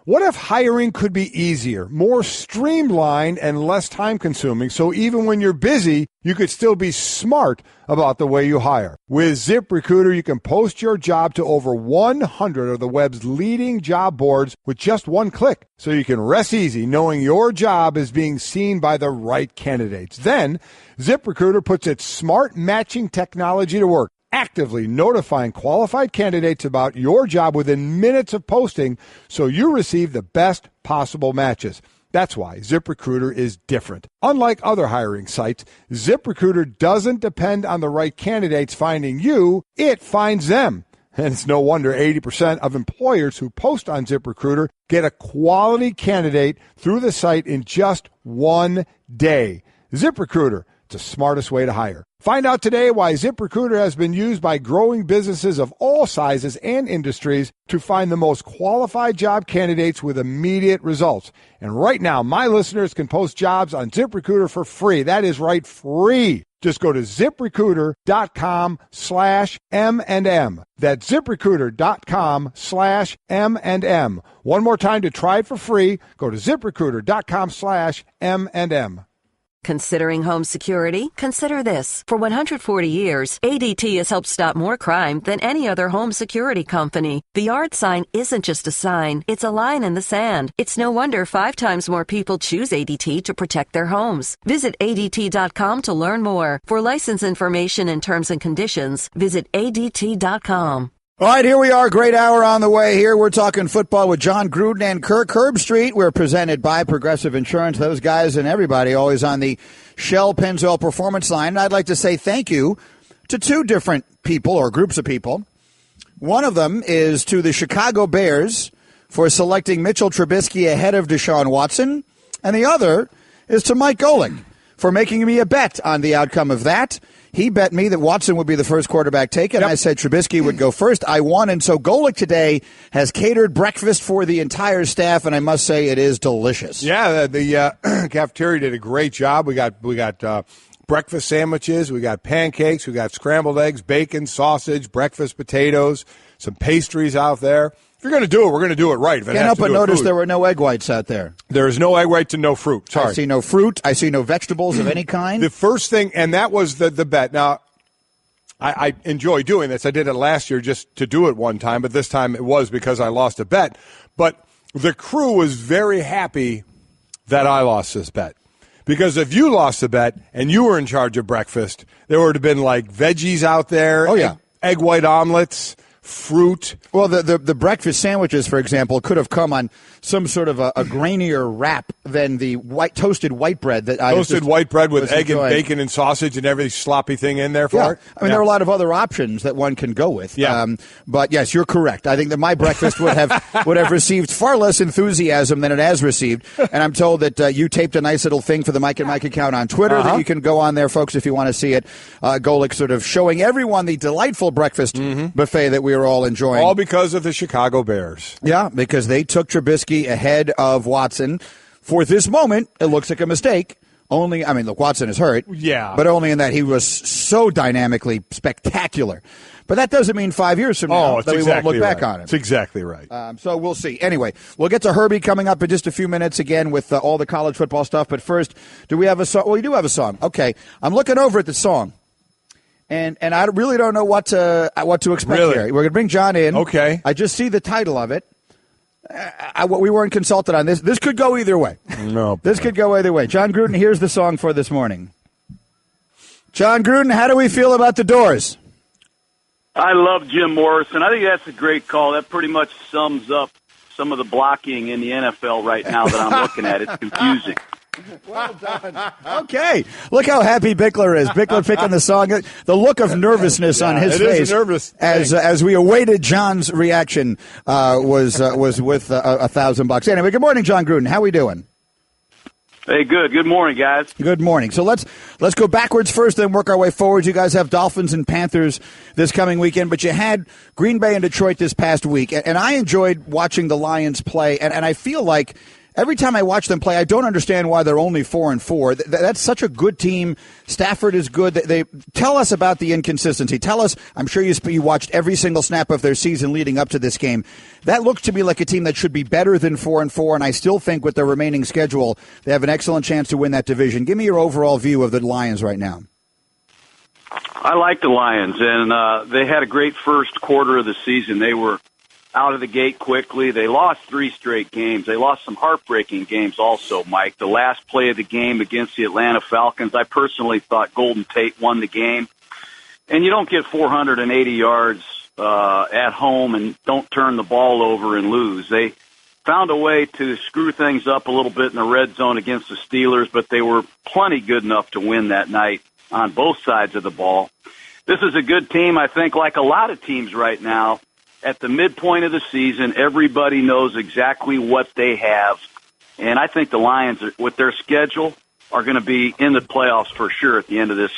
What if hiring could be easier, more streamlined, and less time-consuming, so even when you're busy, you could still be smart about the way you hire? With ZipRecruiter, you can post your job to over 100 of the web's leading job boards with just one click, so you can rest easy knowing your job is being seen by the right candidates. Then, ZipRecruiter puts its smart matching technology to work, actively notifying qualified candidates about your job within minutes of posting so you receive the best possible matches. That's why ZipRecruiter is different. Unlike other hiring sites, ZipRecruiter doesn't depend on the right candidates finding you, it finds them. And it's no wonder 80% of employers who post on ZipRecruiter get a quality candidate through the site in just one day. ZipRecruiter, it's the smartest way to hire. Find out today why ZipRecruiter has been used by growing businesses of all sizes and industries to find the most qualified job candidates with immediate results. And right now, my listeners can post jobs on ZipRecruiter for free. That is right, free. Just go to ZipRecruiter.com/M&M. That's ZipRecruiter.com/M&M. One more time to try it for free. Go to ZipRecruiter.com/M&M. Considering home security? Consider this. For 140 years, ADT has helped stop more crime than any other home security company. The yard sign isn't just a sign, it's a line in the sand. It's no wonder 5 times more people choose ADT to protect their homes. Visit ADT.com to learn more. For license information and terms and conditions, visit ADT.com. All right, here we are. Great hour on the way here. We're talking football with Jon Gruden and Kirk Herbstreit. We're presented by Progressive Insurance. Those guys and everybody always on the Shell Pennzoil Performance line. And I'd like to say thank you to 2 different people or groups of people. One of them is to the Chicago Bears for selecting Mitchell Trubisky ahead of Deshaun Watson. And the other is to Mike Golick for making me a bet on the outcome of that. He bet me that Watson would be the first quarterback taken. Yep. I said Trubisky would go first. I won, and so Golick today has catered breakfast for the entire staff, and I must say it is delicious. Yeah, the cafeteria did a great job. We got breakfast sandwiches, we got pancakes, we got scrambled eggs, bacon, sausage, breakfast potatoes, some pastries out there. If you're going to do it, we're going to do it right. Can't help but notice there were no egg whites out there. There is no egg whites and no fruit. Sorry. I see no fruit. I see no vegetables of any kind. The first thing, and that was the bet. Now, I enjoy doing this. I did it last year just to do it one time, but this time it was because I lost a bet. But the crew was very happy that I lost this bet. Because if you lost the bet and you were in charge of breakfast, there would have been like veggies out there. Oh, yeah. Egg white omelets. Fruit. Well, the breakfast sandwiches, for example, could have come on some sort of a grainier wrap than the toasted white bread that I toasted white bread with egg and bacon and sausage and every sloppy thing in there for it. I mean, there are a lot of other options that one can go with. Yeah. But yes, you're correct. I think that my breakfast would have received far less enthusiasm than it has received. And I'm told that you taped a nice little thing for the Mike and Mike account on Twitter that you can go on there, folks, if you want to see it. Golick sort of showing everyone the delightful breakfast buffet that we were all enjoying. All because of the Chicago Bears. Yeah, because they took Trubisky ahead of Watson. For this moment, it looks like a mistake. Look, Watson is hurt. Yeah. But only in that he was so dynamically spectacular. But that doesn't mean 5 years from now that we won't look back on it. It's exactly right. So we'll see. Anyway, we'll get to Herbie coming up in just a few minutes again with all the college football stuff. But first, do we have a song? Well, we do have a song. Okay. I'm looking over at the song. And I really don't know what to expect here. We're going to bring John in. Okay. I just see the title of it. We weren't consulted on this. This could go either way. No. This could go either way. Jon Gruden, here's the song for this morning. Jon Gruden, how do we feel about the Doors? I love Jim Morrison. I think that's a great call. That pretty much sums up some of the blocking in the NFL right now that I'm looking at. It's confusing. Well done. Okay. Look how happy Bickler is. Bickler picking the song. The look of nervousness on his face nervous as we awaited John's reaction was with $1,000. Anyway, good morning, Jon Gruden. How we doing? Hey, good. Good morning, guys. Good morning. So let's go backwards first, then work our way forward. You guys have Dolphins and Panthers this coming weekend, but you had Green Bay and Detroit this past week, and I enjoyed watching the Lions play, and I feel like every time I watch them play, I don't understand why they're only 4-4. That's such a good team. Stafford is good. They tell us about the inconsistency. Tell us, I'm sure you watched every single snap of their season leading up to this game. That looks to me like a team that should be better than 4-4, and I still think with their remaining schedule, they have an excellent chance to win that division. Give me your overall view of the Lions right now. I like the Lions, and they had a great first quarter of the season. They were out of the gate quickly. They lost 3 straight games. They lost some heartbreaking games also, Mike. The last play of the game against the Atlanta Falcons, I personally thought Golden Tate won the game. And you don't get 480 yards at home and don't turn the ball over and lose. They found a way to screw things up a little bit in the red zone against the Steelers, but they were plenty good enough to win that night on both sides of the ball. This is a good team, I think, like a lot of teams right now. At the midpoint of the season, everybody knows exactly what they have. And I think the Lions, with their schedule, are going to be in the playoffs for sure at the end of this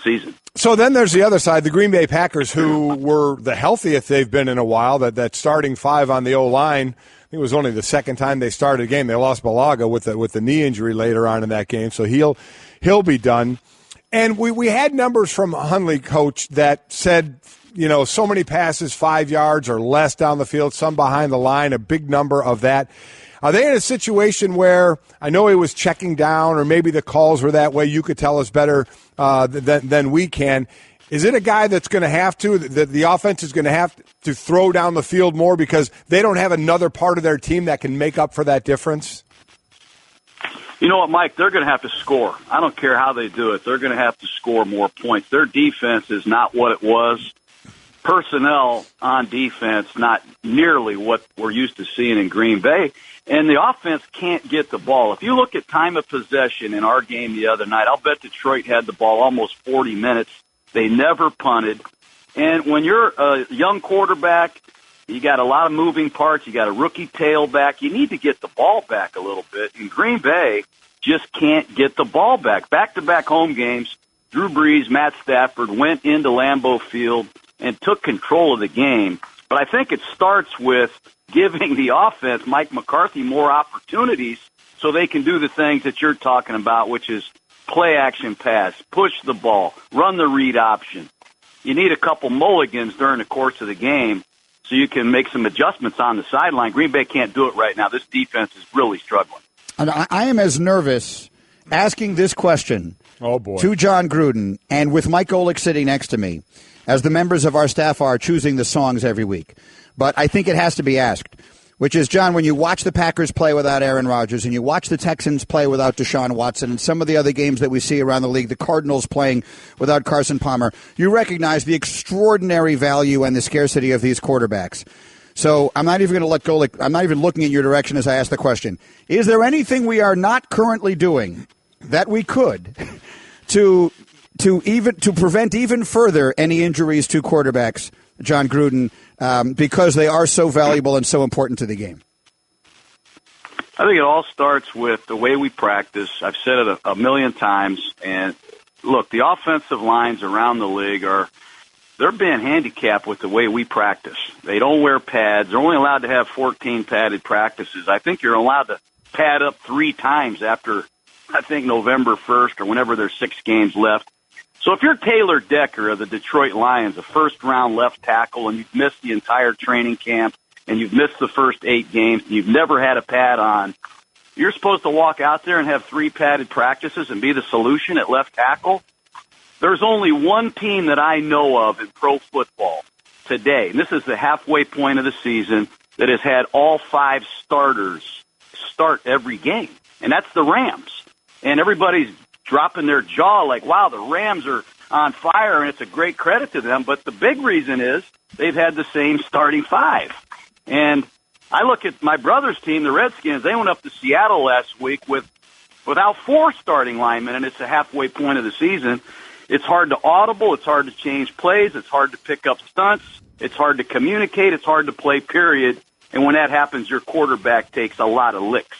season. So then there's the other side, the Green Bay Packers, who were the healthiest they've been in a while. That starting 5 on the O-line, I think it was only the second time they started a game. They lost Balaga with the knee injury later on in that game, so he'll be done. And we had numbers from Hundley, coach, that said, so many passes, 5 yards or less down the field, some behind the line, a big number of that. Are they in a situation where, I know he was checking down, or maybe the calls were that way, you could tell us better than we can. Is it a guy that's going to have to, the offense is going to have to throw down the field more because they don't have another part of their team that can make up for that difference? You know what, Mike? They're going to have to score. I don't care how they do it. They're going to have to score more points. Their defense is not what it was. Personnel on defense, not nearly what we're used to seeing in Green Bay. And the offense can't get the ball. If you look at time of possession in our game the other night, I'll bet Detroit had the ball almost 40 minutes. They never punted. And when you're a young quarterback, you got a lot of moving parts. You got a rookie tailback. You need to get the ball back a little bit. And Green Bay just can't get the ball back. Back-to-back home games, Drew Brees, Matt Stafford went into Lambeau Field and took control of the game. But I think it starts with giving the offense, Mike McCarthy, more opportunities so they can do the things that you're talking about, which is play action pass, push the ball, run the read option. You need a couple mulligans during the course of the game so you can make some adjustments on the sideline. Green Bay can't do it right now. This defense is really struggling. And I am as nervous asking this question to Jon Gruden and with Mike Golick sitting next to me as the members of our staff are choosing the songs every week. But I think it has to be asked, which is, John, when you watch the Packers play without Aaron Rodgers and you watch the Texans play without Deshaun Watson and some of the other games that we see around the league, the Cardinals playing without Carson Palmer, you recognize the extraordinary value and the scarcity of these quarterbacks. So I'm not even going to let go. I'm not even looking in your direction as I ask the question. Is there anything we are not currently doing that we could to prevent even further any injuries to quarterbacks, Jon Gruden, because they are so valuable and so important to the game? I think it all starts with the way we practice. I've said it a million times. And look, the offensive lines around the league they're being handicapped with the way we practice. They don't wear pads. They're only allowed to have 14 padded practices. I think you're allowed to pad up 3 times after, I think, November 1st or whenever there's 6 games left. So if you're Taylor Decker of the Detroit Lions, a first-round left tackle, and you've missed the entire training camp and you've missed the first 8 games and you've never had a pad on, you're supposed to walk out there and have 3 padded practices and be the solution at left tackle? There's only one team that I know of in pro football today, and this is the halfway point of the season, that has had all 5 starters start every game, and that's the Rams. And everybody's dropping their jaw like, wow, the Rams are on fire, and it's a great credit to them. But the big reason is they've had the same starting 5. And I look at my brother's team, the Redskins. They went up to Seattle last week without 4 starting linemen, and it's a halfway point of the season. It's hard to audible. It's hard to change plays. It's hard to pick up stunts. It's hard to communicate. It's hard to play, period. And when that happens, your quarterback takes a lot of licks.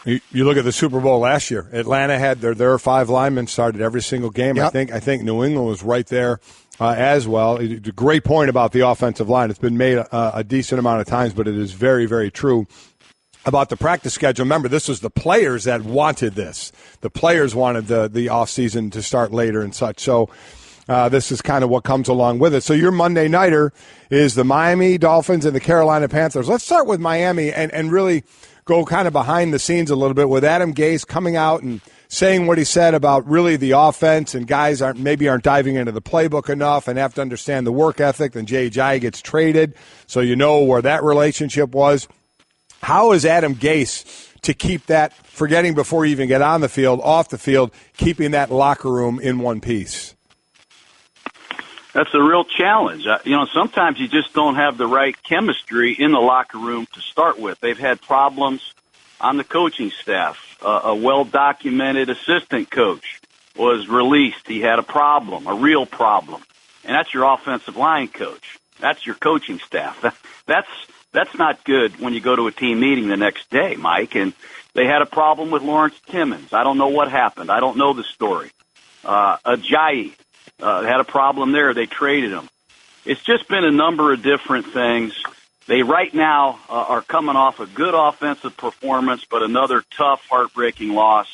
You look at the Super Bowl last year. Atlanta had their 5 linemen started every single game. Yep. I think New England was right there as well. A great point about the offensive line. It's been made a decent amount of times, but it is very, very true. about the practice schedule. Remember, this was the players that wanted this. The players wanted the offseason to start later and such. So this is kind of what comes along with it. So your Monday nighter is the Miami Dolphins and the Carolina Panthers. Let's start with Miami and really go kind of behind the scenes a little bit with Adam Gase coming out and saying what he said about really the offense, and guys aren't diving into the playbook enough and have to understand the work ethic. Then Jay Ajayi gets traded, so you know where that relationship was. How is Adam Gase to keep that, forgetting before you even get on the field, off the field, keeping that locker room in one piece? That's a real challenge. Sometimes you just don't have the right chemistry in the locker room to start with. They've had problems on the coaching staff. A well-documented assistant coach was released. He had a problem, a real problem. And that's your offensive line coach. That's your coaching staff. That's not good when you go to a team meeting the next day, Mike. And they had a problem with Lawrence Timmons. I don't know what happened. I don't know the story. Ajayi had a problem there. They traded him. It's just been a number of different things. They right now are coming off a good offensive performance, but another tough, heartbreaking loss.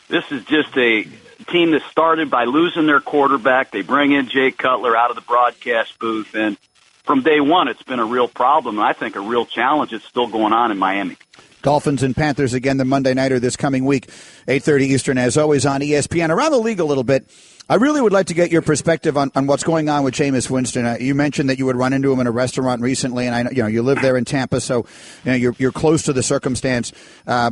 This is just a team that started by losing their quarterback. They bring in Jay Cutler out of the broadcast booth, and from day one, it's been a real problem, and I think a real challenge that's still going on in Miami. Dolphins and Panthers again, the Monday nighter this coming week, 8:30 Eastern, as always on ESPN. Around the league a little bit, I really would like to get your perspective on what's going on with Jameis Winston. You mentioned that you would run into him in a restaurant recently, and I know you live there in Tampa, so you're close to the circumstance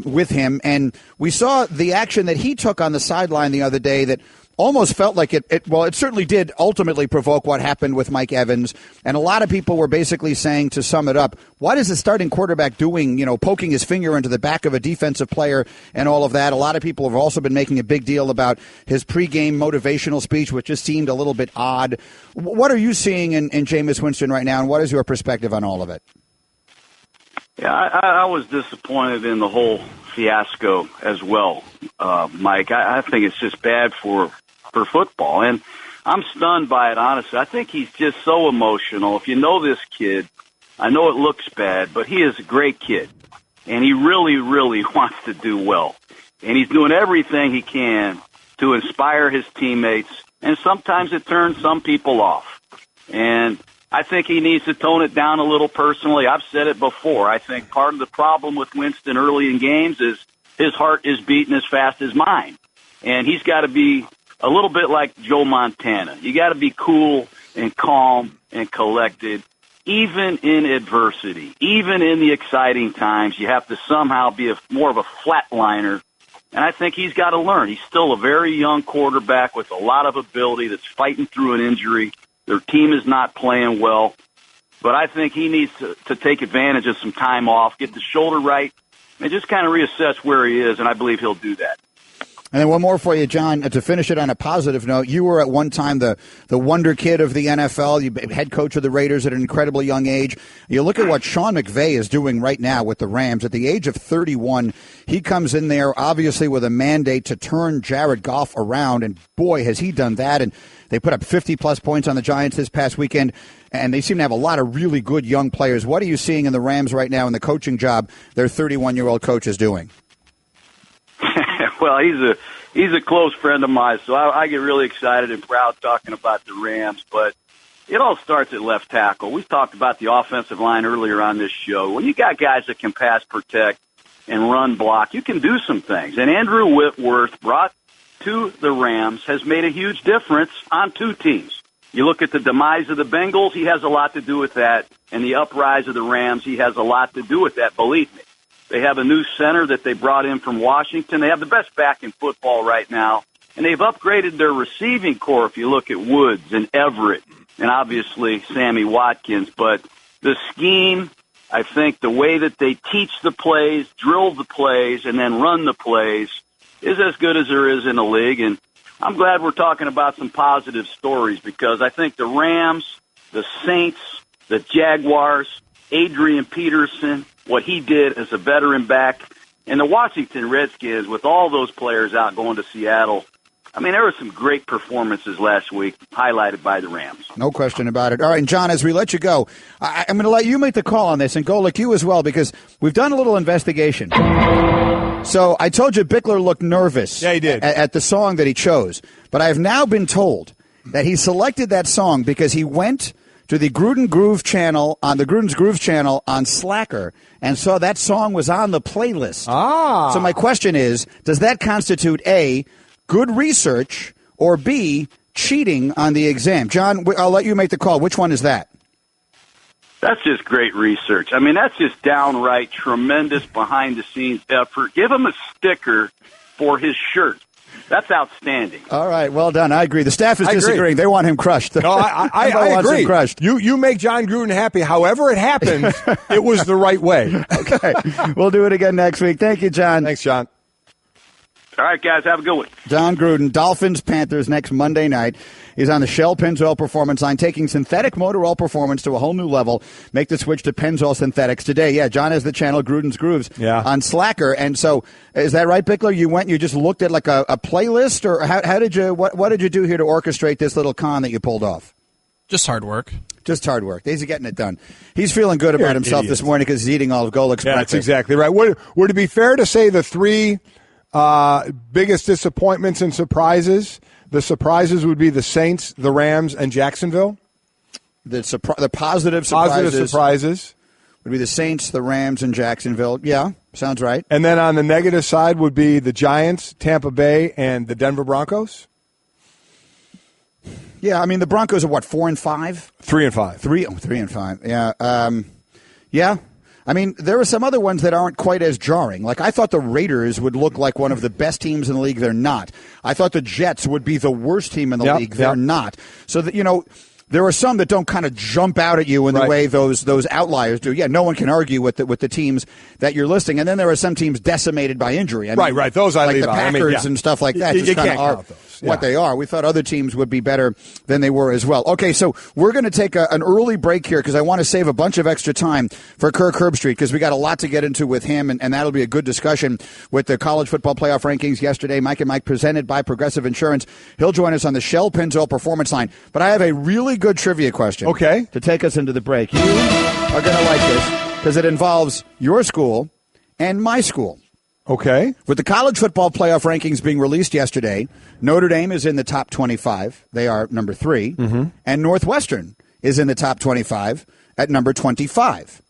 with him. And we saw the action that he took on the sideline the other day that almost felt like it certainly did ultimately provoke what happened with Mike Evans. And a lot of people were basically saying, to sum it up, what is the starting quarterback doing, poking his finger into the back of a defensive player and all of that? A lot of people have also been making a big deal about his pregame motivational speech, which just seemed a little bit odd. What are you seeing in Jameis Winston right now, and what is your perspective on all of it? Yeah, I was disappointed in the whole fiasco as well, Mike. I think it's just bad for football, and I'm stunned by it, honestly. I think he's just so emotional. If you know this kid, I know it looks bad, but he is a great kid, and he really, really wants to do well, and he's doing everything he can to inspire his teammates, and sometimes it turns some people off, and I think he needs to tone it down a little personally. I've said it before. I think part of the problem with Winston early in games is his heart is beating as fast as mine, and he's got to be a little bit like Joe Montana. You got to be cool and calm and collected, even in adversity, even in the exciting times. You have to somehow be more of a flatliner, and I think he's got to learn. He's still a very young quarterback with a lot of ability that's fighting through an injury. Their team is not playing well, but I think he needs to take advantage of some time off, get the shoulder right, and just kind of reassess where he is, and I believe he'll do that. And then one more for you, John, to finish it on a positive note. You were at one time the wonder kid of the NFL, you head coach of the Raiders at an incredibly young age. You look at what Sean McVay is doing right now with the Rams. At the age of 31, he comes in there obviously with a mandate to turn Jared Goff around, and boy, has he done that. And they put up 50-plus points on the Giants this past weekend, and they seem to have a lot of really good young players. What are you seeing in the Rams right now in the coaching job their 31-year-old coach is doing? Well, he's a close friend of mine, so I get really excited and proud talking about the Rams. But it all starts at left tackle. We've talked about the offensive line earlier on this show. When you got guys that can pass protect and run block, you can do some things. And Andrew Whitworth, brought to the Rams, has made a huge difference on two teams. You look at the demise of the Bengals, he has a lot to do with that. And the uprise of the Rams, he has a lot to do with that, believe me. They have a new center that they brought in from Washington. They have the best back in football right now. And they've upgraded their receiving core if you look at Woods and Everett and obviously Sammy Watkins. But the scheme, I think the way that they teach the plays, drill the plays, and then run the plays is as good as there is in the league. And I'm glad we're talking about some positive stories because I think the Rams, the Saints, the Jaguars, Adrian Peterson, what he did as a veteran back, and the Washington Redskins with all those players out going to Seattle, I mean, there were some great performances last week, highlighted by the Rams. No question about it. All right, and John, as we let you go, I'm going to let you make the call on this, and Golick, you as well, because we've done a little investigation. So I told you Bickler looked nervous. Yeah, he did. At the song that he chose. But I have now been told that he selected that song because he went to the Gruden's Groove channel on Slacker and saw that song was on the playlist. So my question is, does that constitute A, good research, or B, cheating on the exam? John, I'll let you make the call. Which one is that? That's just great research. I mean, that's just downright tremendous behind-the-scenes effort. Give him a sticker for his shirt. That's outstanding. All right, well done. I agree. The staff is disagreeing. They want him crushed. No, I agree. Him crushed. You make Jon Gruden happy. However it happens, it was the right way. Okay, we'll do it again next week. Thank you, John. Thanks, John. All right, guys, have a good one. Jon Gruden, Dolphins, Panthers next Monday night. He's on the Shell Pennzoil Performance line, taking synthetic motor oil performance to a whole new level. Make the switch to Pennzoil Synthetics today. Yeah, John has the channel Gruden's Grooves on Slacker. And so, is that right, Bickler? You just looked at like a playlist, or how did you, what did you do here to orchestrate this little con that you pulled off? Just hard work. Just hard work. He's getting it done. He's feeling good about himself this morning because he's eating all of Golick's breakfast. That's exactly right. Would it be fair to say the three biggest disappointments and surprises? The surprises would be the Saints, the Rams, and Jacksonville. The positive surprises would be the Saints, the Rams, and Jacksonville. Yeah, sounds right. And then on the negative side would be the Giants, Tampa Bay, and the Denver Broncos. Yeah, I mean the Broncos are what, 4-5? 3-5. 3-5. Yeah, yeah. I mean, there are some other ones that aren't quite as jarring. Like, I thought the Raiders would look like one of the best teams in the league. They're not. I thought the Jets would be the worst team in the league. They're not. So, that there are some that don't kind of jump out at you in the way those outliers do. Yeah, no one can argue with the teams that you're listing. And then there are some teams decimated by injury. I mean, right. Those I leave out. Like the Packers and stuff like that. You can't count those. What they are. We thought other teams would be better than they were as well. Okay, so we're going to take an early break here because I want to save a bunch of extra time for Kirk Herbstreit because we got a lot to get into with him, and that'll be a good discussion with the college football playoff rankings yesterday. Mike and Mike presented by Progressive Insurance. He'll join us on the Shell Pennzoil Performance line. But I have a really good trivia question to take us into the break. You are going to like this because it involves your school and my school. Okay. With the college football playoff rankings being released yesterday, Notre Dame is in the top 25. They are number 3. Mm-hmm. And Northwestern is in the top 25 at number 25.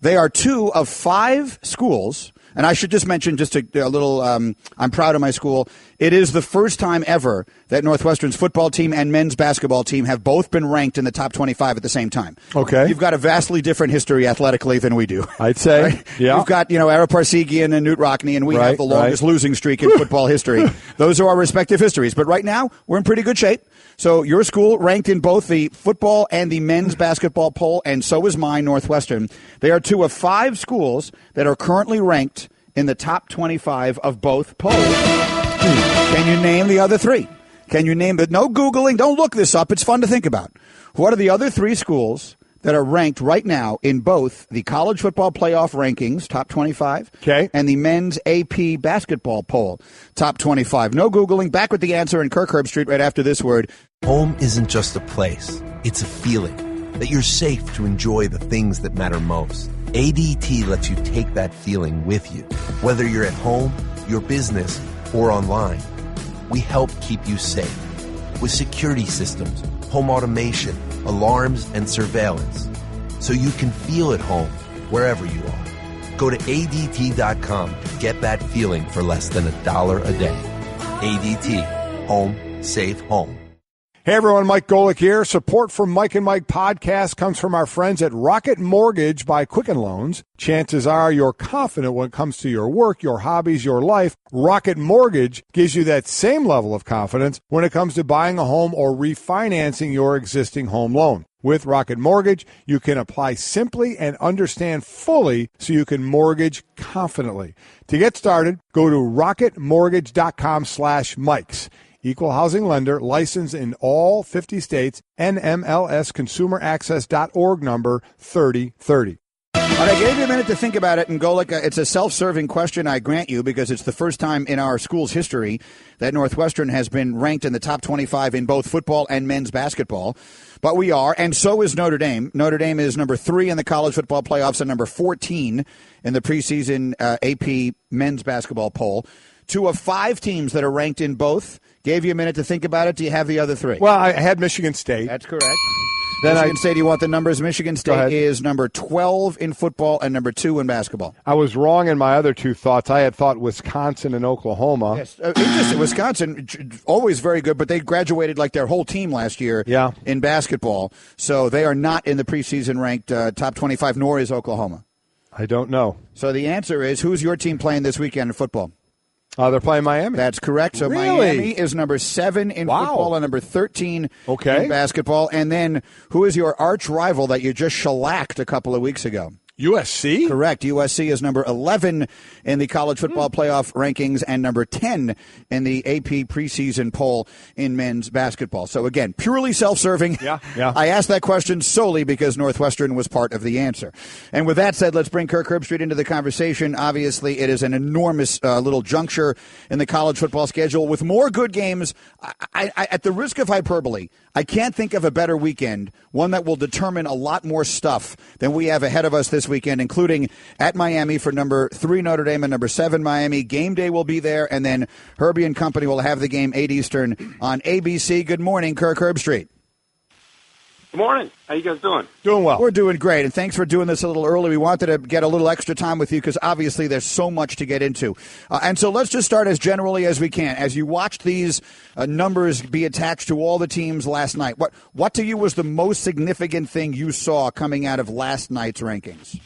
They are 2 of 5 schools. And I should just mention just a little, I'm proud of my school. It is the first time ever that Northwestern's football team and men's basketball team have both been ranked in the top 25 at the same time. Okay. You've got a vastly different history athletically than we do. I'd say. Right? Yeah. You've got, Ara Parsegian and Newt Rockne, and we have the longest losing streak in football history. Those are our respective histories. But right now, we're in pretty good shape. So your school ranked in both the football and the men's basketball poll, and so is mine, Northwestern. They are 2 of 5 schools that are currently ranked in the top 25 of both polls. Can you name the other 3? Can you name it? No Googling. Don't look this up. It's fun to think about. What are the other 3 schools that are ranked right now in both the college football playoff rankings, top 25, and the men's AP basketball poll, top 25? No Googling. Back with the answer in Kirk Herbstreit right after this word. Home isn't just a place. It's a feeling that you're safe to enjoy the things that matter most. ADT lets you take that feeling with you. Whether you're at home, your business, or online, we help keep you safe. With security systems, home automation, alarms, and surveillance. So you can feel at home wherever you are. Go to ADT.com to get that feeling for less than $1 a day. ADT. Home. Safe home. Hey everyone, Mike Golick here. Support for Mike and Mike podcast comes from our friends at Rocket Mortgage by Quicken Loans. Chances are you're confident when it comes to your work, your hobbies, your life. Rocket Mortgage gives you that same level of confidence when it comes to buying a home or refinancing your existing home loan. With Rocket Mortgage, you can apply simply and understand fully so you can mortgage confidently. To get started, go to rocketmortgage.com/Mikes. Equal housing lender, licensed in all 50 states, NMLS ConsumerAccess.org number 3030. All All right, I gave you a minute to think about it and go it's a self-serving question, I grant you, because it's the first time in our school's history that Northwestern has been ranked in the top 25 in both football and men's basketball. But we are, and so is Notre Dame. Notre Dame is number 3 in the college football playoffs and number 14 in the preseason AP men's basketball poll. 2 of 5 teams that are ranked in both. Gave you a minute to think about it. Do you have the other 3? Well, I had Michigan State. That's correct. Then Michigan State, you want the numbers? Michigan State is number 12 in football and number 2 in basketball. I was wrong in my other 2 thoughts. I had thought Wisconsin and Oklahoma. Yes, interesting. Wisconsin, always very good, but they graduated like their whole team last year in basketball. So they are not in the preseason ranked top 25, nor is Oklahoma. I don't know. So the answer is, who's your team playing this weekend in football? They're playing Miami. That's correct. So really? Miami is number 7 in football and number 13 in basketball. And then who is your arch rival that you just shellacked a couple of weeks ago? USC? Correct. USC is number 11 in the college football playoff rankings and number 10 in the AP preseason poll in men's basketball. So, again, purely self-serving. Yeah. I asked that question solely because Northwestern was part of the answer. And with that said, let's bring Kirk Herbstreit into the conversation. Obviously, it is an enormous little juncture in the college football schedule with more good games. I, at the risk of hyperbole, I can't think of a better weekend, one that will determine a lot more stuff than we have ahead of us this weekend, including at Miami for number 3 Notre Dame and number 7 Miami. Game day will be there, and then Herbie and company will have the game 8 Eastern on ABC. Good morning, Kirk Herbstreit. Good morning. How you guys doing? Doing well. We're doing great, and thanks for doing this a little early. We wanted to get a little extra time with you because obviously there's so much to get into. And so let's just start as generally as we can. As you watched these numbers be attached to all the teams last night, what to you was the most significant thing you saw coming out of last night's rankings?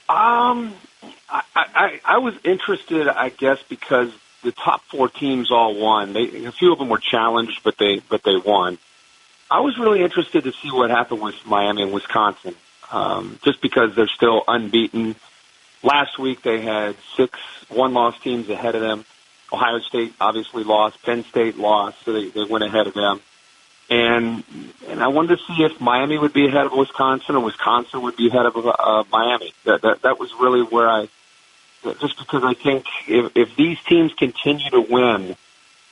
I was interested, I guess, because the top 4 teams all won. A few of them were challenged, but they won. I was really interested to see what happened with Miami and Wisconsin, just because they're still unbeaten. Last week they had 6 one-loss teams ahead of them. Ohio State obviously lost. Penn State lost, so they went ahead of them. And I wanted to see if Miami would be ahead of Wisconsin or Wisconsin would be ahead of Miami. That was really where just because I think if these teams continue to win,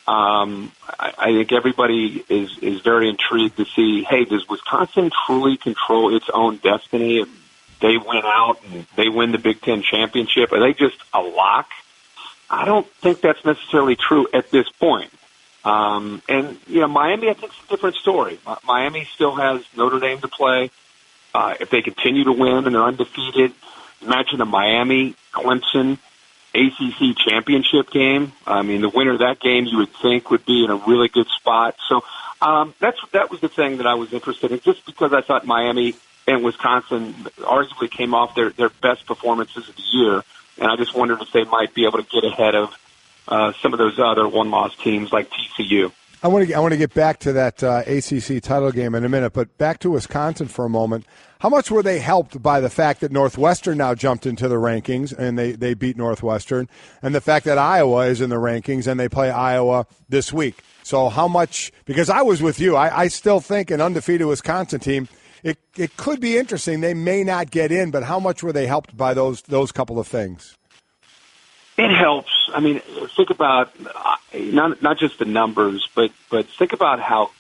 I think everybody is very intrigued to see, hey, does Wisconsin truly control its own destiny? If they win out and they win the Big Ten championship, are they just a lock? I don't think that's necessarily true at this point. And, Miami, I think, is a different story. Miami still has Notre Dame to play. If they continue to win and they're undefeated, imagine a Miami-Clemson ACC championship game. I mean, the winner of that game you would think would be in a really good spot. So that was the thing that I was interested in, just because I thought Miami and Wisconsin arguably came off their best performances of the year, and I just wondered if they might be able to get ahead of some of those other one-loss teams like TCU. I want to get back to that ACC title game in a minute, but back to Wisconsin for a moment. How much were they helped by the fact that Northwestern now jumped into the rankings and they beat Northwestern, and the fact that Iowa is in the rankings and they play Iowa this week? So how much – because I was with you. I still think an undefeated Wisconsin team, it could be interesting. They may not get in, but how much were they helped by those couple of things? It helps. I mean, think about not just the numbers, but think about how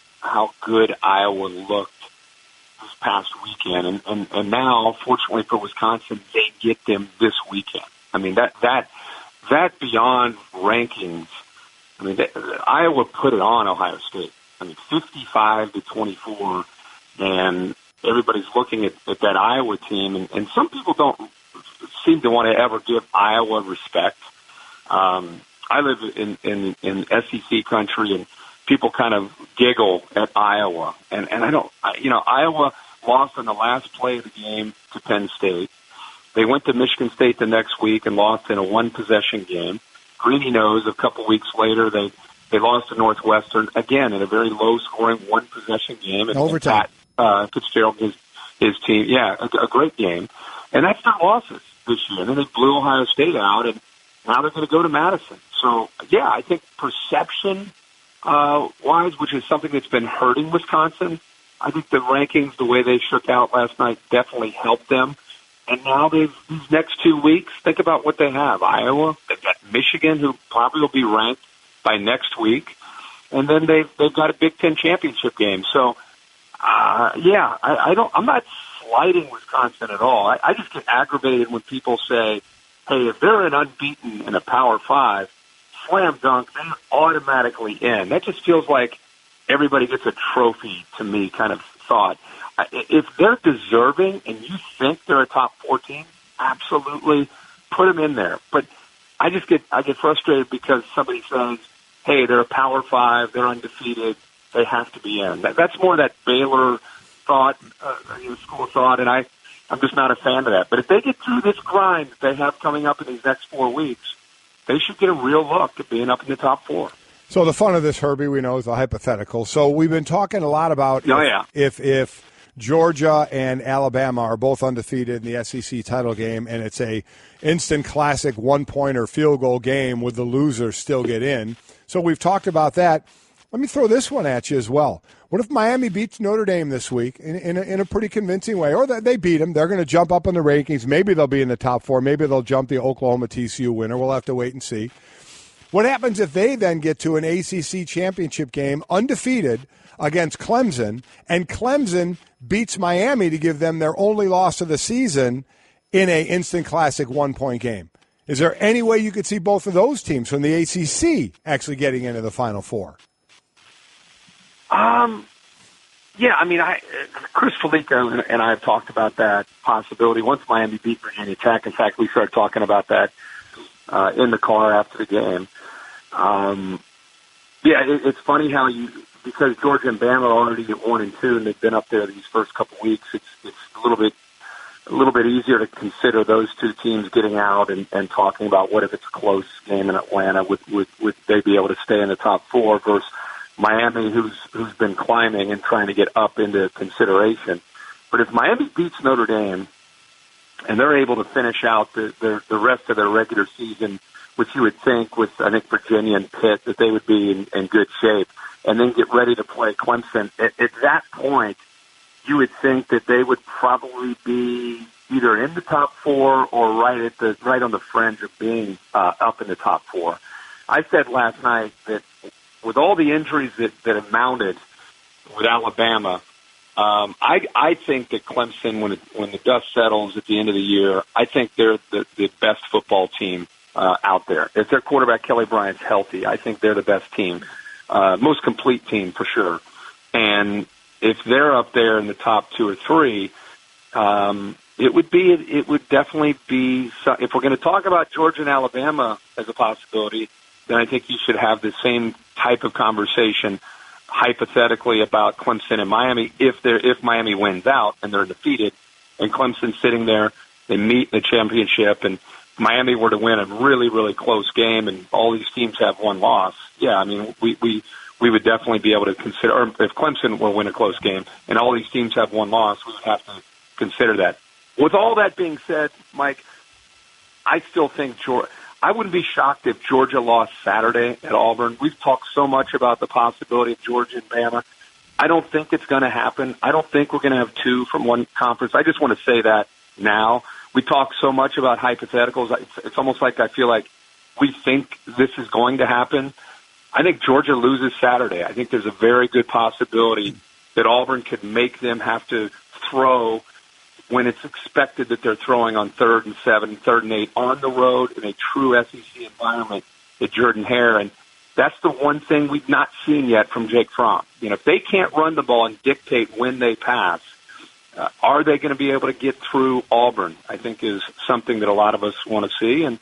good Iowa looked this past weekend, and now, fortunately for Wisconsin, they get them this weekend. I mean, that beyond rankings. I mean, Iowa put it on Ohio State. I mean, 55-24, and everybody's looking at that Iowa team, and some people don't seem to want to ever give Iowa respect. I live in SEC country, and people kind of giggle at Iowa, and I don't. Iowa lost on the last play of the game to Penn State. They went to Michigan State the next week and lost in a one-possession game. Greeny knows a couple weeks later they lost to Northwestern again in a very low-scoring one-possession game. And overtime. Pat Fitzgerald, his team, a great game, and that's their losses this year. And then they blew Ohio State out, and now they're going to go to Madison. So, I think perception-wise, which is something that's been hurting Wisconsin, I think the rankings, the way they shook out last night, definitely helped them. And now these next 2 weeks, think about what they have. Iowa, they've got Michigan, who probably will be ranked by next week. And then they've got a Big Ten championship game. So, I'm not slighting Wisconsin at all. I just get aggravated when people say, hey, if they're an unbeaten in a Power 5, slam dunk, they're automatically in. That just feels like everybody gets a trophy to me kind of thought. If they're deserving and you think they're a top 4 team, absolutely put them in there. But I get frustrated because somebody says, hey, they're a Power 5, they're undefeated, they have to be in. That's more that Baylor thought, school of thought, and I'm just not a fan of that. But if they get through this grind that they have coming up in these next 4 weeks, they should get a real look at being up in the top 4. So the fun of this, Herbie, we know is a hypothetical. So we've been talking a lot about if Georgia and Alabama are both undefeated in the SEC title game, and it's a instant classic one-pointer field goal game with the loser still get in. So we've talked about that. Let me throw this one at you as well. What if Miami beats Notre Dame this week in a pretty convincing way? Or they beat them. They're going to jump up in the rankings. Maybe they'll be in the top 4. Maybe they'll jump the Oklahoma-TCU winner. We'll have to wait and see. What happens if they then get to an ACC championship game undefeated against Clemson, and Clemson beats Miami to give them their only loss of the season in an instant classic one-point game? Is there any way you could see both of those teams from the ACC actually getting into the Final Four? Chris Felica and I have talked about that possibility. Once Miami beat Virginia Tech, in fact, we started talking about that in the car after the game. It's funny how because Georgia and Bama are already at 1-2, and they've been up there these first couple weeks. It's a little bit easier to consider those two teams getting out and talking about what if it's a close game in Atlanta, would they be able to stay in the top 4 versus Miami, who's been climbing and trying to get up into consideration. But if Miami beats Notre Dame and they're able to finish out the rest of their regular season, which you would think with, I think, Virginia and Pitt, that they would be in good shape, and then get ready to play Clemson, at that point, you would think that they would probably be either in the top 4 or right on the fringe of being up in the top 4. I said last night that with all the injuries that have mounted with Alabama, I think that Clemson, when the dust settles at the end of the year, I think they're the best football team out there. If their quarterback Kelly Bryant's healthy, I think they're the best team, most complete team for sure. And if they're up there in the top 2 or 3, it would definitely be. If we're going to talk about Georgia and Alabama as a possibility, then I think you should have the same type of conversation hypothetically about Clemson and Miami if Miami wins out and they're defeated and Clemson's sitting there, they meet in the championship, and Miami were to win a really, really close game and all these teams have one loss. Yeah, I mean, we would definitely be able to consider, or if Clemson were to win a close game and all these teams have one loss, we would have to consider that. With all that being said, Mike, I still think I wouldn't be shocked if Georgia lost Saturday at Auburn. We've talked so much about the possibility of Georgia and Bama. I don't think it's going to happen. I don't think we're going to have 2 from one conference. I just want to say that now. We talk so much about hypotheticals. It's almost like I feel like we think this is going to happen. I think Georgia loses Saturday. I think there's a very good possibility that Auburn could make them have to throw when it's expected that they're throwing on 3rd and 7, 3rd and 8 on the road in a true SEC environment at Jordan-Hare. And that's the one thing we've not seen yet from Jake Fromm. If they can't run the ball and dictate when they pass, are they going to be able to get through Auburn? I think is something that a lot of us want to see. And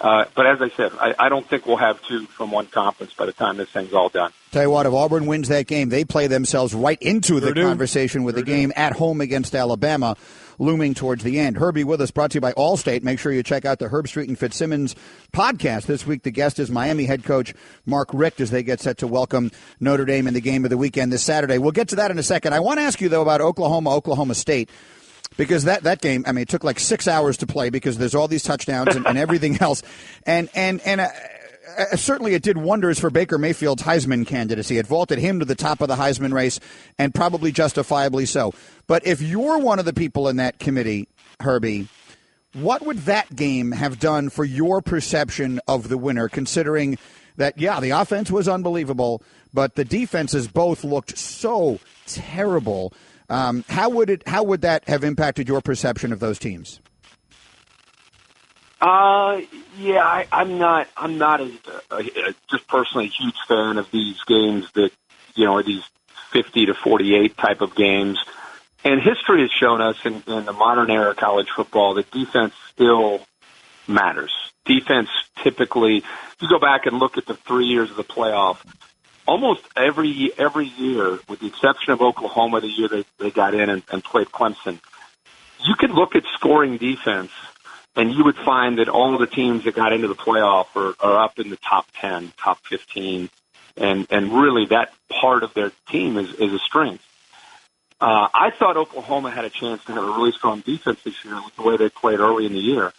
but as I said, I don't think we'll have 2 from one conference by the time this thing's all done. Tell you what, if Auburn wins that game, they play themselves right into the conversation with the game at home against Alabama looming towards the end. Herbie with us, brought to you by Allstate. Make sure you check out the Herbstreit and Fitzsimmons podcast. This week, the guest is Miami head coach Mark Richt as they get set to welcome Notre Dame in the game of the weekend this Saturday. We'll get to that in a second. I want to ask you, though, about Oklahoma State. Because that game, I mean, it took like 6 hours to play because there's all these touchdowns and everything else. And certainly it did wonders for Baker Mayfield's Heisman candidacy. It vaulted him to the top of the Heisman race, and probably justifiably so. But if you're one of the people in that committee, Herbie, What would that game have done for your perception of the winner, considering that, yeah, the offense was unbelievable, but the defenses both looked so terrible? How would that have impacted your perception of those teams? Yeah, I'm not just personally a huge fan of these games that, are these 50-48 type of games. And history has shown us in the modern era of college football that defense still matters. Defense typically, if you go back and look at the 3 years of the playoff, almost every year, with the exception of Oklahoma, the year they got in and played Clemson, you could look at scoring defense, and you would find that all of the teams that got into the playoff are up in the top 10, top 15, and really that part of their team is a strength. I thought Oklahoma had a chance to have a really strong defense this year with the way they played early in the year,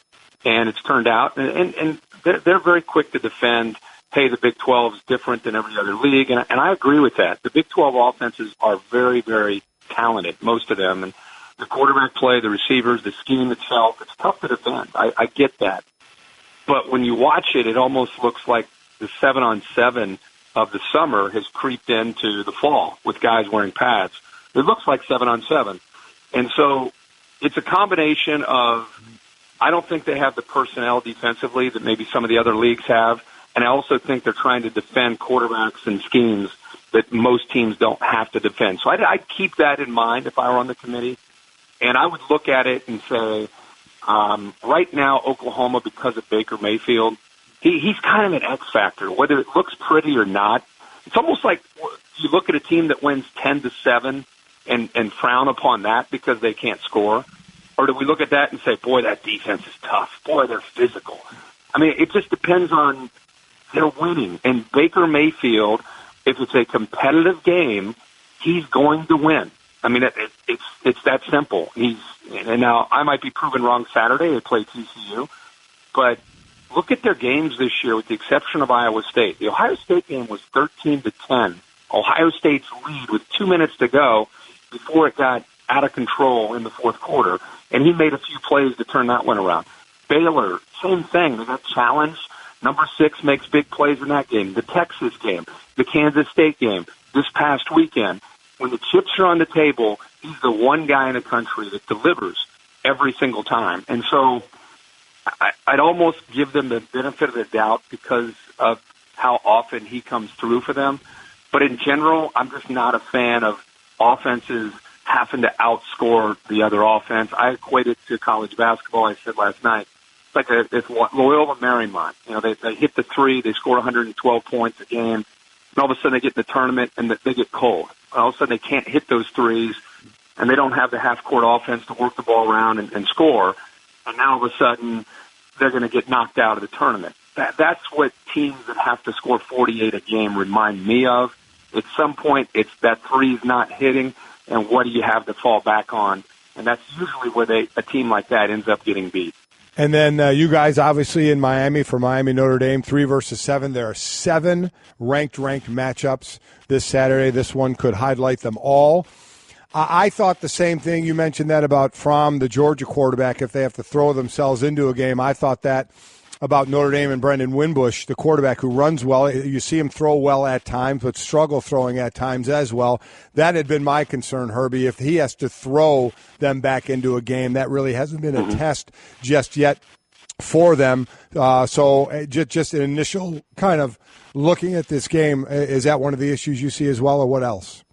and it's turned out, and they're very quick to defend. Hey, the Big 12 is different than every other league, and I agree with that. The Big 12 offenses are very, very talented, most of them, and the quarterback play, the receivers, the scheme itself, it's tough to defend. I get that. But when you watch it, it almost looks like the 7-on-7 of the summer has creeped into the fall with guys wearing pads. It looks like 7-on-7. And so it's a combination of, I don't think they have the personnel defensively that maybe some of the other leagues have. And I also think they're trying to defend quarterbacks and schemes that most teams don't have to defend. So I'd keep that in mind if I were on the committee. And I would look at it and say, right now, Oklahoma, because of Baker Mayfield, he's kind of an X factor, whether it looks pretty or not. It's almost like you look at a team that wins 10-7 and frown upon that because they can't score. Or do we look at that and say, boy, that defense is tough. Boy, they're physical. I mean, it just depends on they're winning. And Baker Mayfield, if it's a competitive game, he's going to win. I mean, it's that simple. And now I might be proven wrong Saturday. They play TCU, but look at their games this year, with the exception of Iowa State. The Ohio State game was 13-10. Ohio State's lead with 2 minutes to go before it got out of control in the fourth quarter, and he made a few plays to turn that one around. Baylor, same thing. They got challenged. Number 6 makes big plays in that game. The Texas game, the Kansas State game, this past weekend. When the chips are on the table, he's the one guy in the country that delivers every single time. And so I'd almost give them the benefit of the doubt because of how often he comes through for them. But in general, I'm just not a fan of offenses having to outscore the other offense. I equate it to college basketball. I said last night, it's like it's Loyola Marymount. They hit the 3, they score 112 points a game, and all of a sudden they get in the tournament and they get cold. All of a sudden they can't hit those threes, and they don't have the half-court offense to work the ball around and score. And now all of a sudden they're going to get knocked out of the tournament. That's what teams that have to score 48 a game remind me of. At some point, it's that three's not hitting, and what do you have to fall back on? And that's usually where a team like that ends up getting beat. And then you guys, obviously, in Miami, for Miami Notre Dame, 3 versus 7. There are 7 ranked matchups this Saturday. This one could highlight them all. I thought the same thing. You mentioned that about Fromm, the Georgia quarterback, if they have to throw themselves into a game. I thought that about Notre Dame and Brendan Winbush, the quarterback who runs well. You see him throw well at times, but struggle throwing at times as well. That had been my concern, Herbie. If he has to throw them back into a game, that really hasn't been a test just yet for them. So just an initial kind of looking at this game, is that one of the issues you see as well, or what else?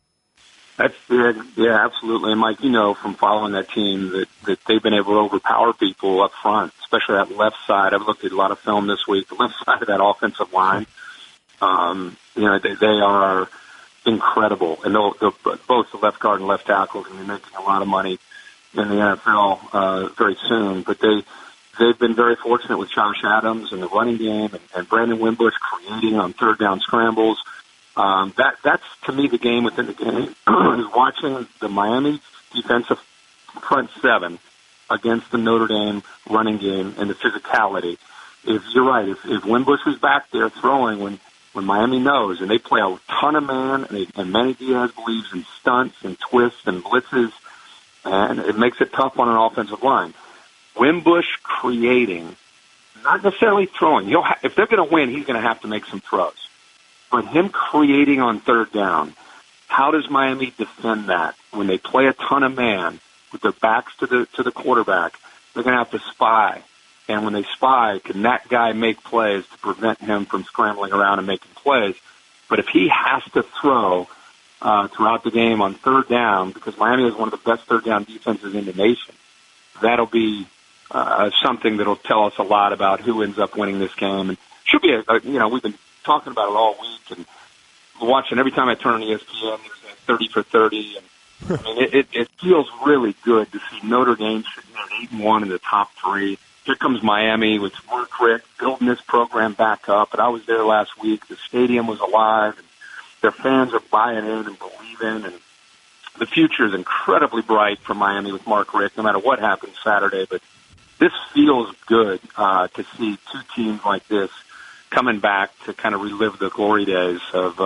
That's good. Yeah, absolutely. And Mike, from following that team that they've been able to overpower people up front, especially that left side. I've looked at a lot of film this week. The left side of that offensive line, they are incredible. And both the left guard and left tackle are going to be making a lot of money in the NFL very soon. But they've been very fortunate with Josh Adams in the running game and Brandon Wimbush creating on third down scrambles. That's to me the game within the game is watching the Miami defensive front 7 against the Notre Dame running game and the physicality. If you're right, if Wimbush is back there throwing when Miami knows, and they play a ton of man, and Manny Diaz believes in stunts and twists and blitzes, and it makes it tough on an offensive line. Wimbush creating, not necessarily throwing. If they're going to win, he's going to have to make some throws. But him creating on third down, how does Miami defend that? When they play a ton of man with their backs to the quarterback, they're going to have to spy. And when they spy, can that guy make plays to prevent him from scrambling around and making plays? But if he has to throw throughout the game on third down, because Miami is one of the best third down defenses in the nation, that'll be something that'll tell us a lot about who ends up winning this game. And should be we've been talking about it all week and watching every time I turn on ESPN, there's that 30 for 30. And I mean, it feels really good to see Notre Dame sitting there at 8-1 in the top 3. Here comes Miami with Mark Richt building this program back up. And I was there last week. The stadium was alive, and their fans are buying in and believing. And the future is incredibly bright for Miami with Mark Richt, no matter what happens Saturday. But this feels good to see two teams like this coming back to kind of relive the glory days of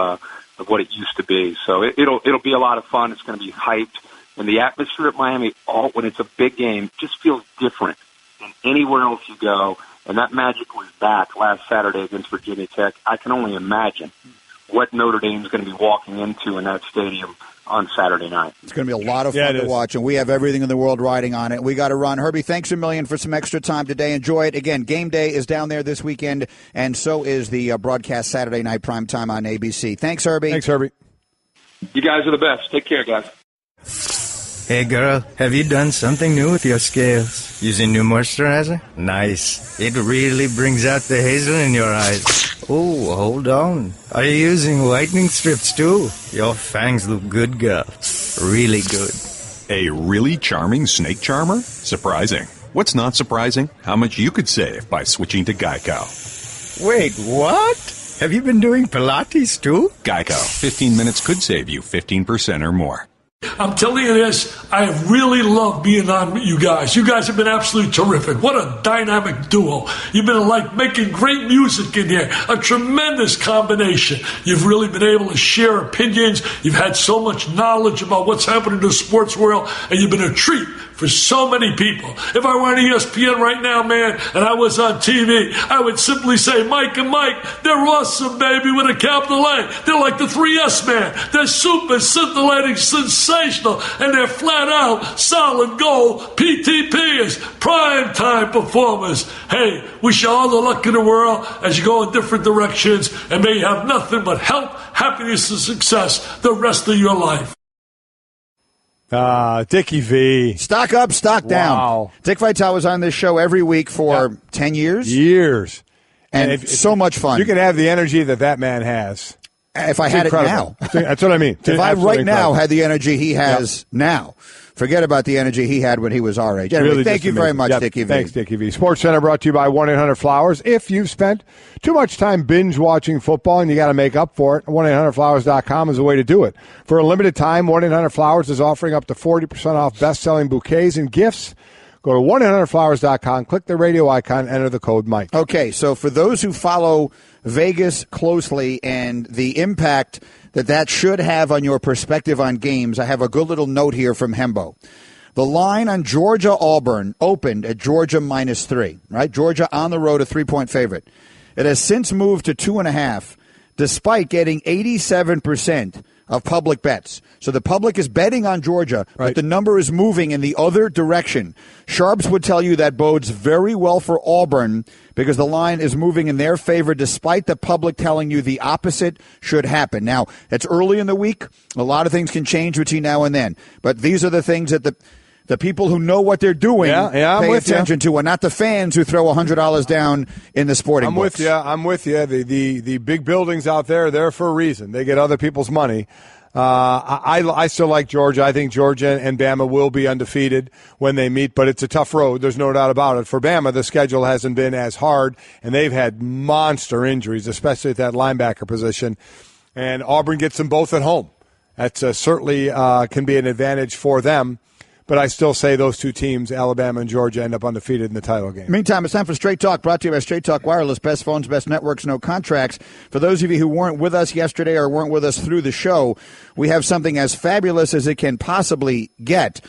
what it used to be. So it'll be a lot of fun. It's going to be hyped. And the atmosphere at Miami, when it's a big game, just feels different than anywhere else you go. And that magic was back last Saturday against Virginia Tech. I can only imagine what Notre Dame is going to be walking into in that stadium on Saturday night. It's going to be a lot of fun to watch, and we have everything in the world riding on it. We got to run. Herbie, thanks a million for some extra time today. Enjoy it. Again, game day is down there this weekend, and so is the broadcast Saturday night primetime on ABC. Thanks, Herbie. Thanks, Herbie. You guys are the best. Take care, guys. Hey girl, have you done something new with your scales? Using new moisturizer? Nice. It really brings out the hazel in your eyes. Oh, hold on. Are you using whitening strips too? Your fangs look good, girl. Really good. A really charming snake charmer? Surprising. What's not surprising? How much you could save by switching to Geico. Wait, what? Have you been doing Pilates too? Geico. 15 minutes could save you 15% or more. I'm telling you this, I have really loved being on with you guys. You guys have been absolutely terrific. What a dynamic duo. You've been like making great music in here. A tremendous combination. You've really been able to share opinions. You've had so much knowledge about what's happening in the sports world, and you've been a treat for so many people. If I were on ESPN right now, man, and I was on TV, I would simply say, Mike and Mike, they're awesome, baby, with a capital A. They're like the 3S man. They're super scintillating, sensational, and they're flat out solid gold PTPers, prime time performers. Hey, wish you all the luck in the world as you go in different directions, and may you have nothing but health, happiness, and success the rest of your life. Dickie V. Stock up, stock down. Wow. Dick Vitale was on this show every week for 10 years. Years. And so much fun. You can have the energy that man has. If I had incredible. it now. That's what I mean. If I right now had the energy he has now, forget about the energy he had when he was our age. Anyway, really thank you very much, Dickie V. Thanks, Dickie V. Sports Center brought to you by 1-800-Flowers. If you've spent too much time binge-watching football and you got to make up for it, 1-800-Flowers.com is the way to do it. For a limited time, 1-800-Flowers is offering up to 40% off best-selling bouquets and gifts. Go to 1-800-Flowers.com, click the radio icon, enter the code Mike. Okay, so for those who follow Vegas closely and the impact that should have on your perspective on games, I have a good little note here from Hembo. The line on Georgia-Auburn opened at Georgia -3, right? Georgia on the road, a 3-point favorite. It has since moved to 2.5, despite getting 87% of public bets. So the public is betting on Georgia, but the number is moving in the other direction. Sharps would tell you that bodes very well for Auburn because the line is moving in their favor despite the public telling you the opposite should happen. Now, it's early in the week. A lot of things can change between now and then. But these are the things that the people who know what they're doing pay attention to, and not the fans who throw $100 down in the sporting books. I'm with you. The big buildings out there are there for a reason. They get other people's money. I still like Georgia. I think Georgia and Bama will be undefeated when they meet, but it's a tough road. There's no doubt about it. For Bama, the schedule hasn't been as hard, and they've had monster injuries, especially at that linebacker position. And Auburn gets them both at home. That's certainly can be an advantage for them. but I still say those two teams, Alabama and Georgia, end up undefeated in the title game. Meantime, it's time for Straight Talk, brought to you by Straight Talk Wireless. Best phones, best networks, no contracts. For those of you who weren't with us yesterday or weren't with us through the show, we have something as fabulous as it can possibly get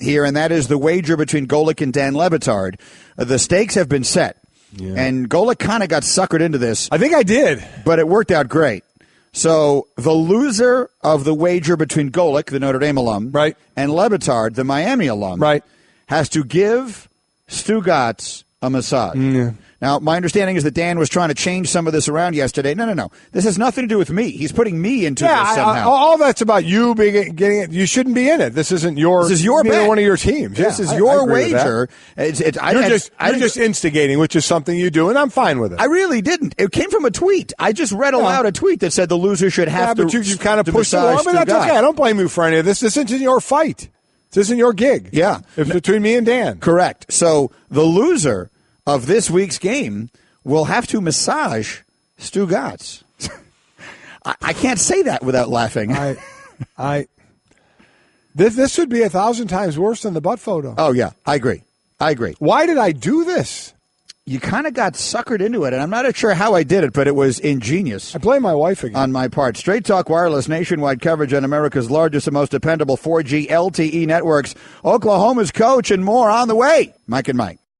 here, and that is the wager between Golic and Dan Le Batard. The stakes have been set, and Golic kind of got suckered into this. I think I did. But it worked out great. So the loser of the wager between Golic, the Notre Dame alum, right, and Le Batard, the Miami alum, right, has to give Stu Gatz a massage. Now, my understanding is that Dan was trying to change some of this around yesterday. No. This has nothing to do with me. He's putting me into this somehow. All that's about you getting it. You shouldn't be in it. This isn't your. This is your bet. One of your teams. Yeah, this is your wager. You're just instigating, which is something you do, and I'm fine with it. I really didn't. It came from a tweet. I just read aloud a tweet that said the loser should have to. But you've kind of pushed it along. But that's okay. I don't blame you for any of this. This isn't your fight. This isn't your gig. Yeah, it's between me and Dan. Correct. So the loser of this week's game will have to massage Stu Gatz. I can't say that without laughing. This would be 1,000 times worse than the butt photo. Oh, yeah. I agree. Why did I do this? You kind of got suckered into it, and I'm not sure how I did it, but it was ingenious. I blame my wife again. On my part. Straight Talk Wireless, nationwide coverage on America's largest and most dependable 4G LTE networks. Oklahoma's coach and more on the way. Mike and Mike.